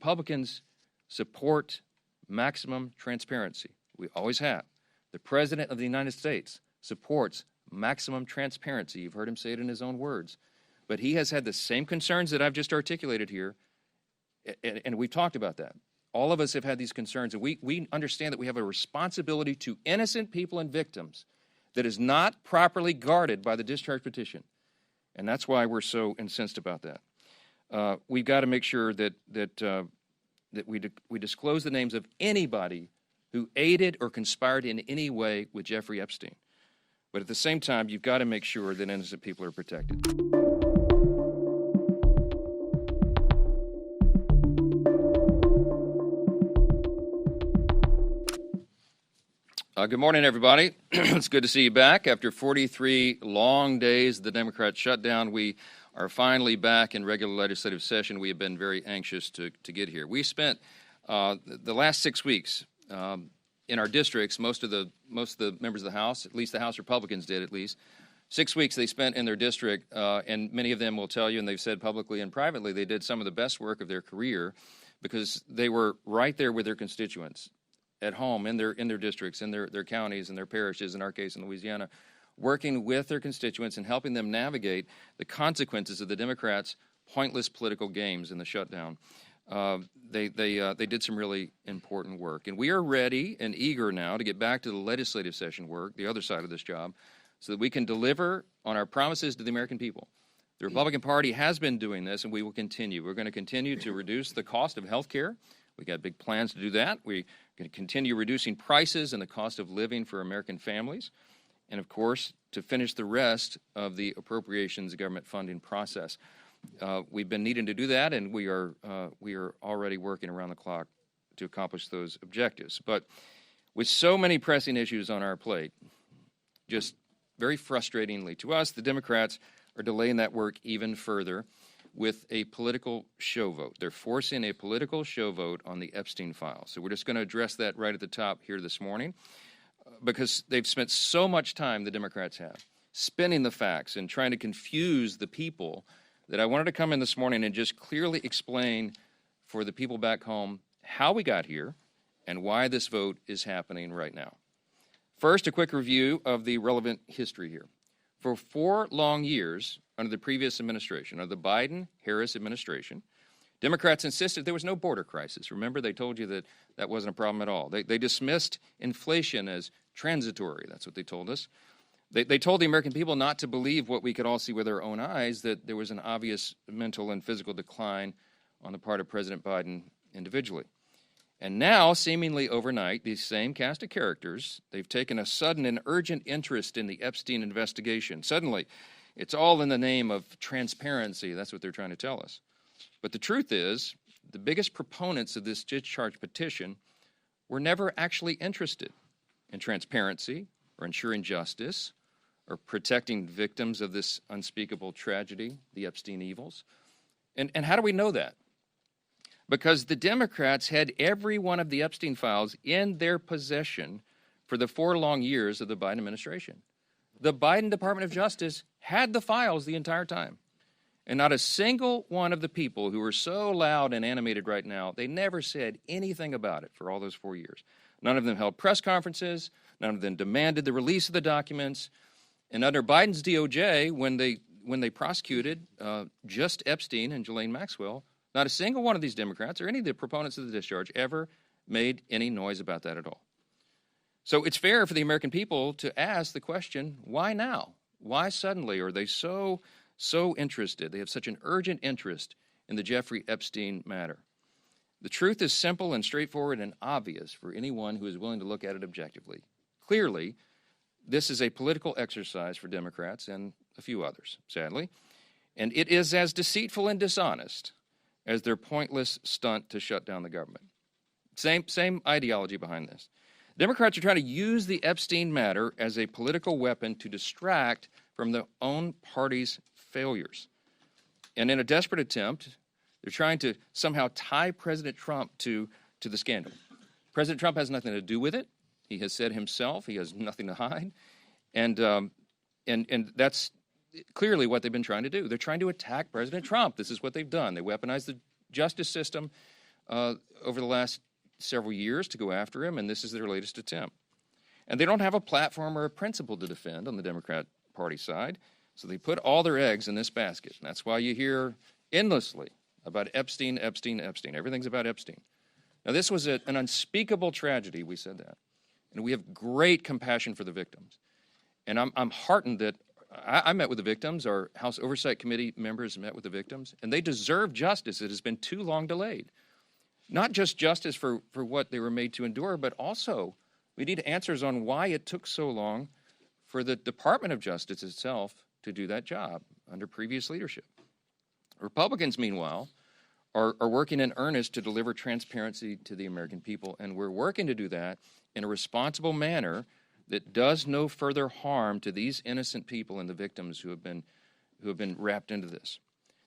Republicans support maximum transparency. We always have. The President of the United States supports maximum transparency. You've heard him say it in his own words. But he has had the same concerns that I've just articulated here, and we've talked about that. All of us have had these concerns, and we understand that we have a responsibility to innocent people and victims that is not properly guarded by the discharge petition. And that's why we're so incensed about that. We've got to make sure that we disclose the names of anybody who aided or conspired in any way with Jeffrey Epstein. But at the same time, you've got to make sure that innocent people are protected. Good morning, everybody. It's good to see you back. After 43 long days of the Democrat shutdown, we are finally back in regular legislative session. We have been very anxious to get here. We spent the last 6 weeks in our districts, most of the members of the House, at least the House Republicans did at least, 6 weeks they spent in their district, and many of them will tell you, and they've said publicly and privately, they did some of the best work of their career because they were right there with their constituents at home, in their districts, in their counties, in their parishes, in our case in Louisiana, working with their constituents and helping them navigate the consequences of the Democrats' pointless political games in the shutdown. They did some really important work. And we are ready and eager now to get back to the legislative session work, the other side of this job, so that we can deliver on our promises to the American people. The Republican Party has been doing this, and we will continue. We're going to continue to reduce the cost of health care. We got big plans to do that. We're going to continue reducing prices and the cost of living for American families. And, of course, to finish the rest of the appropriations government funding process. We've been needing to do that, and we are already working around the clock to accomplish those objectives. But with so many pressing issues on our plate, just very frustratingly to us, the Democrats are delaying that work even further with a political show vote. They're forcing a political show vote on the Epstein files. So we're just going to address that right at the top here this morning because they've spent so much time, the Democrats have, spinning the facts and trying to confuse the people that I wanted to come in this morning and just clearly explain for the people back home how we got here and why this vote is happening right now. First, a quick review of the relevant history here. For 4 long years under the previous administration, under the Biden-Harris administration, Democrats insisted there was no border crisis. Remember, they told you that that wasn't a problem at all. They dismissed inflation as transitory. That's what they told us. They told the American people not to believe what we could all see with our own eyes, that there was an obvious mental and physical decline on the part of President Biden individually. And now, seemingly overnight, these same cast of characters, they've taken a sudden and urgent interest in the Epstein investigation. Suddenly, it's all in the name of transparency. That's what they're trying to tell us. But the truth is, the biggest proponents of this discharge petition were never actually interested in transparency or ensuring justice or protecting victims of this unspeakable tragedy, the Epstein evils. And how do we know that? Because the Democrats had every one of the Epstein files in their possession for the 4 long years of the Biden administration. The Biden Department of Justice had the files the entire time. And not a single one of the people who are so loud and animated right now, they never said anything about it for all those 4 years. None of them held press conferences. None of them demanded the release of the documents. And under Biden's DOJ, when they prosecuted just Epstein and Ghislaine Maxwell, not a single one of these Democrats or any of the proponents of the discharge ever made any noise about that at all. So it's fair for the American people to ask the question, why now? Why suddenly are they so interested? They have such an urgent interest in the Jeffrey Epstein matter. The truth is simple and straightforward and obvious for anyone who is willing to look at it objectively. Clearly, this is a political exercise for Democrats and a few others, sadly, and it is as deceitful and dishonest as their pointless stunt to shut down the government. Same ideology behind this. Democrats are trying to use the Epstein matter as a political weapon to distract from their own party's failures. And in a desperate attempt, they're trying to somehow tie President Trump to the scandal. President Trump has nothing to do with it. He has said himself he has nothing to hide. And that's clearly what they've been trying to do. They're trying to attack President Trump. This is what they've done. They weaponize the justice system over the last several years to go after him, and this is their latest attempt. And they don't have a platform or a principle to defend on the Democrat Party side, so they put all their eggs in this basket. And that's why you hear endlessly about Epstein, Epstein, Epstein. Everything's about Epstein. Now, this was an unspeakable tragedy, we said that. And we have great compassion for the victims. And I'm heartened that I met with the victims. Our House Oversight Committee members met with the victims, and they deserve justice. It has been too long delayed. Not just justice for what they were made to endure, but also we need answers on why it took so long for the Department of Justice itself to do that job under previous leadership. Republicans, meanwhile, are working in earnest to deliver transparency to the American people, and we're working to do that in a responsible manner that does no further harm to these innocent people and the victims who have been wrapped into this.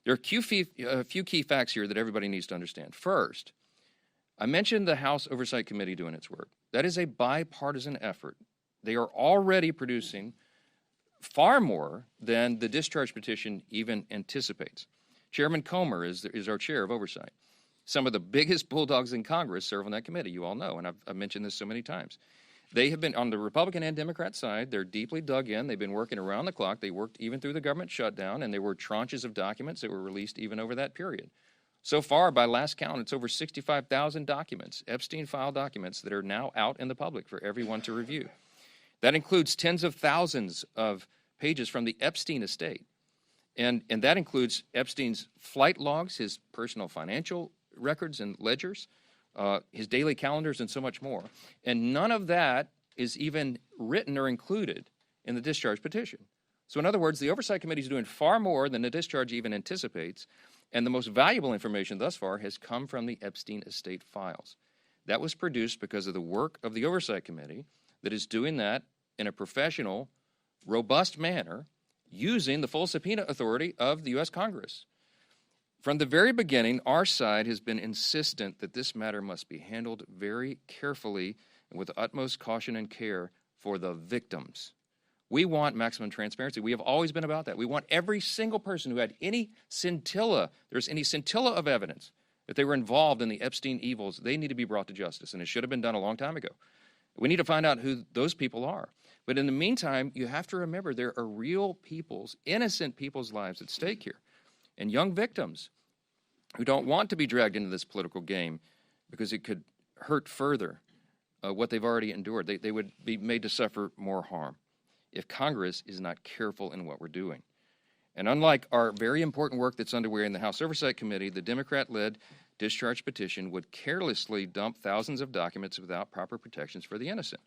There are a few key facts here that everybody needs to understand. First, I mentioned the House Oversight Committee doing its work. That is a bipartisan effort. They are already producing far more than the discharge petition even anticipates. Chairman Comer is our chair of oversight. Some of the biggest bulldogs in Congress serve on that committee, you all know, and I've mentioned this so many times. They have been, on the Republican and Democrat side, they're deeply dug in. They've been working around the clock. They worked even through the government shutdown, and there were tranches of documents that were released even over that period. So far, by last count, it's over 65,000 documents, Epstein file documents, that are now out in the public for everyone to review. That includes tens of thousands of pages from the Epstein estate. And that includes Epstein's flight logs, his personal financial records and ledgers, his daily calendars, and so much more. And none of that is even written or included in the discharge petition. So in other words, the Oversight Committee is doing far more than the discharge even anticipates, and the most valuable information thus far has come from the Epstein estate files. That was produced because of the work of the Oversight Committee that is doing that in a professional, robust manner, using the full subpoena authority of the U.S. Congress. From the very beginning, our side has been insistent that this matter must be handled very carefully and with utmost caution and care for the victims. We want maximum transparency. We have always been about that. We want every single person who had any scintilla of evidence that they were involved in the Epstein evils, they need to be brought to justice, and it should have been done a long time ago. We need to find out who those people are. But in the meantime, you have to remember there are real people's, innocent people's lives at stake here, and young victims who don't want to be dragged into this political game because it could hurt further what they've already endured. They would be made to suffer more harm if Congress is not careful in what we're doing. And unlike our very important work that's underway in the House Oversight Committee, the Democrat-led discharge petition would carelessly dump thousands of documents without proper protections for the innocent.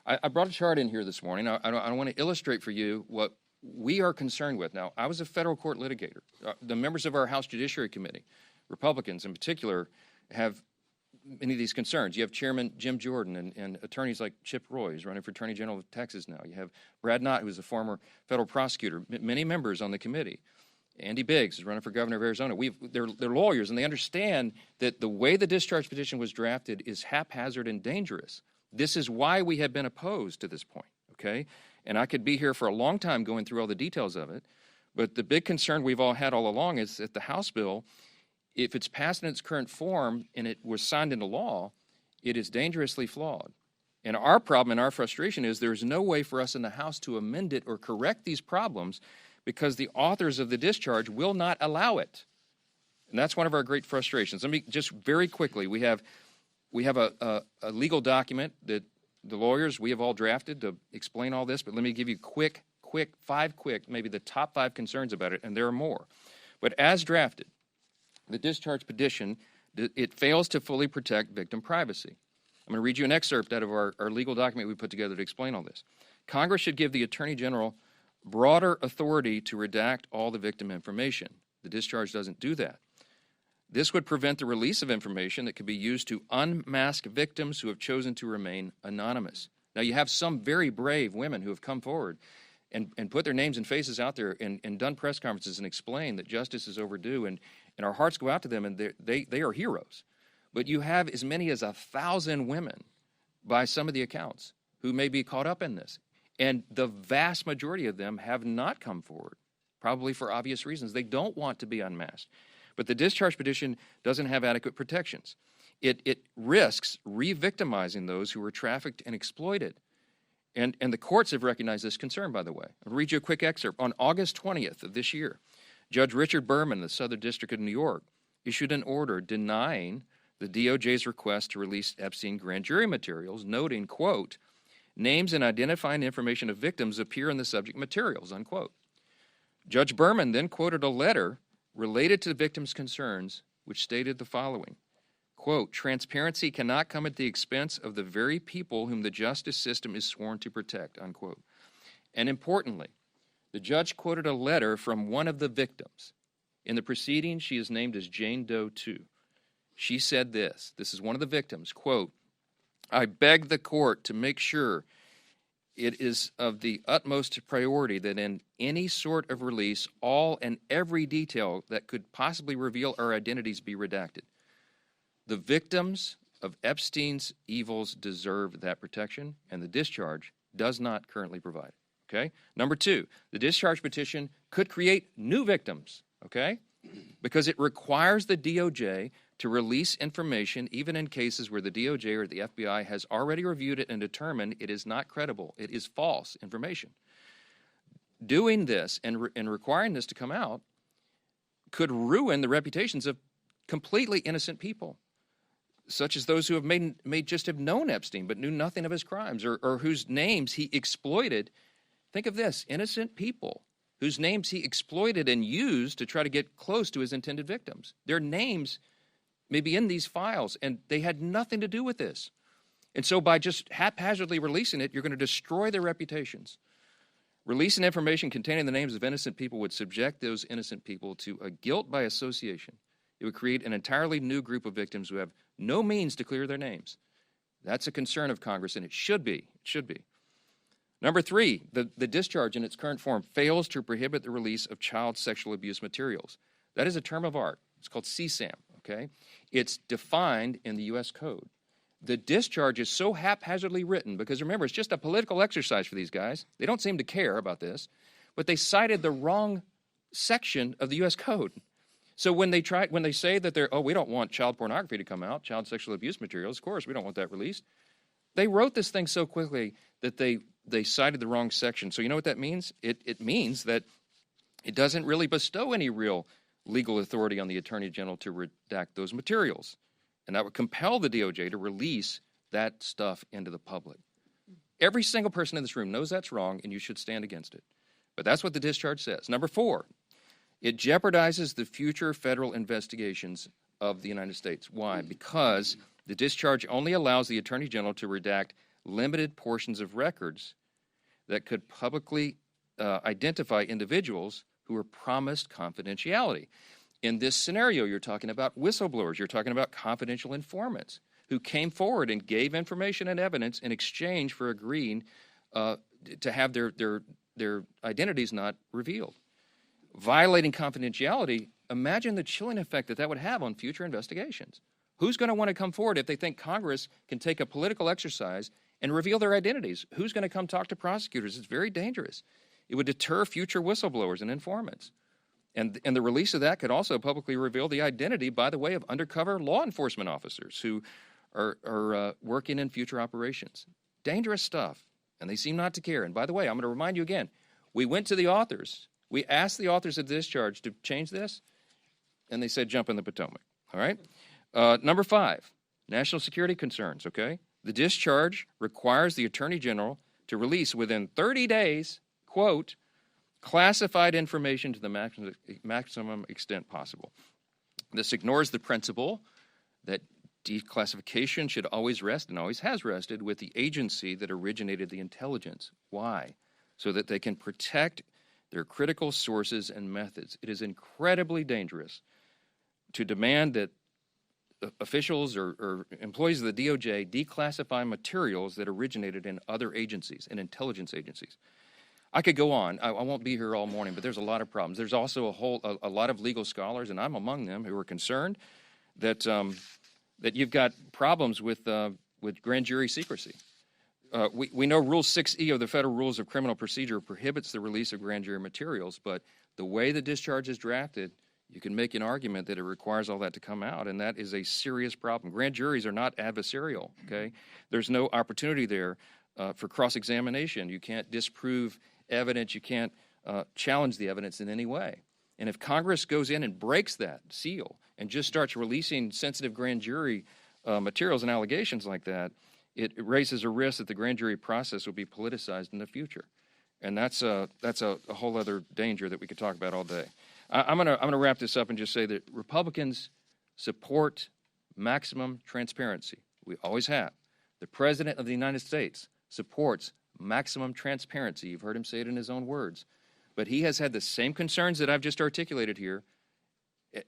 I brought a chart in here this morning. I want to illustrate for you what we are concerned with. Now, I was a federal court litigator. The members of our House Judiciary Committee, Republicans in particular, have many of these concerns. You have Chairman Jim Jordan and attorneys like Chip Roy, who's running for Attorney General of Texas now. You have Brad Knott, who's a former federal prosecutor, many members on the committee. Andy Biggs is running for governor of Arizona. They're lawyers, and they understand that the way the discharge petition was drafted is haphazard and dangerous. This is why we have been opposed to this point, okay? And I could be here for a long time going through all the details of it, but the big concern we've all had all along is that the House bill, if it's passed in its current form and it was signed into law, it is dangerously flawed. And our problem and our frustration is there's no way for us in the House to amend it or correct these problems because the authors of the discharge will not allow it. And that's one of our great frustrations. Let me just very quickly, we have a legal document that the lawyers, we have all drafted to explain all this, but let me give you maybe the top 5 concerns about it, and there are more. But as drafted, the discharge petition, it fails to fully protect victim privacy. I'm going to read you an excerpt out of our legal document we put together to explain all this. Congress should give the Attorney General broader authority to redact all the victim information. The discharge doesn't do that. This would prevent the release of information that could be used to unmask victims who have chosen to remain anonymous. Now, you have some very brave women who have come forward and put their names and faces out there and done press conferences and explained that justice is overdue, and our hearts go out to them, and they are heroes. But you have as many as 1,000 women, by some of the accounts, who may be caught up in this. And the vast majority of them have not come forward, probably for obvious reasons. They don't want to be unmasked. But the discharge petition doesn't have adequate protections. It risks re-victimizing those who were trafficked and exploited. And the courts have recognized this concern, by the way. I'll read you a quick excerpt. On August 20th of this year, Judge Richard Berman of the Southern District of New York issued an order denying the DOJ's request to release Epstein grand jury materials, noting, quote, names and identifying information of victims appear in the subject materials, unquote. Judge Berman then quoted a letter related to the victims' concerns, which stated the following, quote, transparency cannot come at the expense of the very people whom the justice system is sworn to protect, unquote. And importantly, the judge quoted a letter from one of the victims. In the proceedings, she is named as Jane Doe 2. She said this is one of the victims, quote, I beg the court to make sure it is of the utmost priority that in any sort of release, all and every detail that could possibly reveal our identities be redacted. The victims of Epstein's evils deserve that protection, and the discharge does not currently provide it. Okay? Number two, the discharge petition could create new victims, okay? Because it requires the DOJ to release information even in cases where the DOJ or the FBI has already reviewed it and determined it is not credible. It is false information. Doing this and requiring this to come out could ruin the reputations of completely innocent people, such as those who have may just have known Epstein but knew nothing of his crimes or whose names he exploited. Think of this, innocent people whose names he exploited and used to try to get close to his intended victims. Their names may be in these files, and they had nothing to do with this. And so by just haphazardly releasing it, you're going to destroy their reputations. Releasing information containing the names of innocent people would subject those innocent people to a guilt by association. It would create an entirely new group of victims who have no means to clear their names. That's a concern of Congress, and it should be. It should be. Number three, the discharge in its current form fails to prohibit the release of child sexual abuse materials. That is a term of art. It's called CSAM, okay? It's defined in the U.S. Code. The discharge is so haphazardly written because, remember, it's just a political exercise for these guys. They don't seem to care about this, but they cited the wrong section of the U.S. Code. So when they say that we don't want child pornography to come out, child sexual abuse materials, of course, we don't want that released. They wrote this thing so quickly that they cited the wrong section. So you know what that means? It means that it doesn't really bestow any real legal authority on the Attorney General to redact those materials. And that would compel the DOJ to release that stuff into the public. Every single person in this room knows that's wrong, and you should stand against it. But that's what the discharge says. Number four, it jeopardizes the future federal investigations of the United States. Why? Because the discharge only allows the Attorney General to redact limited portions of records that could publicly identify individuals who are promised confidentiality. In this scenario, you're talking about whistleblowers. You're talking about confidential informants who came forward and gave information and evidence in exchange for agreeing to have their identities not revealed. Violating confidentiality, imagine the chilling effect that would have on future investigations. Who's going to want to come forward if they think Congress can take a political exercise and reveal their identities? Who's going to come talk to prosecutors? It's very dangerous. It would deter future whistleblowers and informants. And the release of that could also publicly reveal the identity, by the way, of undercover law enforcement officers who are working in future operations. Dangerous stuff, and they seem not to care. And by the way, I'm going to remind you again, we went to the authors. We asked the authors of the discharge to change this, and they said jump in the Potomac. All right? Number five, national security concerns, okay? The discharge requires the Attorney General to release within 30 days, quote, classified information to the maximum extent possible. This ignores the principle that declassification should always rest, and always has rested, with the agency that originated the intelligence. Why? So that they can protect their critical sources and methods. It is incredibly dangerous to demand that officials or employees of the DOJ declassify materials that originated in other agencies, in intelligence agencies. I could go on. I won't be here all morning, but there's a lot of problems. There's also a lot of legal scholars, and I'm among them, who are concerned that that you've got problems with grand jury secrecy. We know Rule 6E of the Federal Rules of Criminal Procedure prohibits the release of grand jury materials, but the way the discharge is drafted, you can make an argument that it requires all that to come out, and that is a serious problem. Grand juries are not adversarial, okay? There's no opportunity there for cross-examination. You can't disprove evidence. You can't challenge the evidence in any way. And if Congress goes in and breaks that seal and just starts releasing sensitive grand jury materials and allegations like that, it raises a risk that the grand jury process will be politicized in the future. And that's a whole other danger that we could talk about all day. I'm gonna wrap this up and just say that Republicans support maximum transparency. We always have. The President of the United States supports maximum transparency. You've heard him say it in his own words. But he has had the same concerns that I've just articulated here,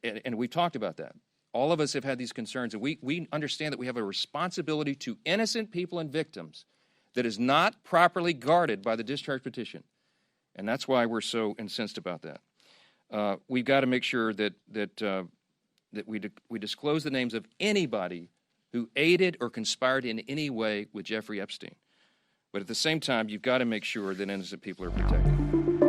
and we've talked about that. All of us have had these concerns, and we understand that we have a responsibility to innocent people and victims that is not properly guarded by the discharge petition. And that's why we're so incensed about that. We've got to make sure that we disclose the names of anybody who aided or conspired in any way with Jeffrey Epstein. But at the same time, you've got to make sure that innocent people are protected.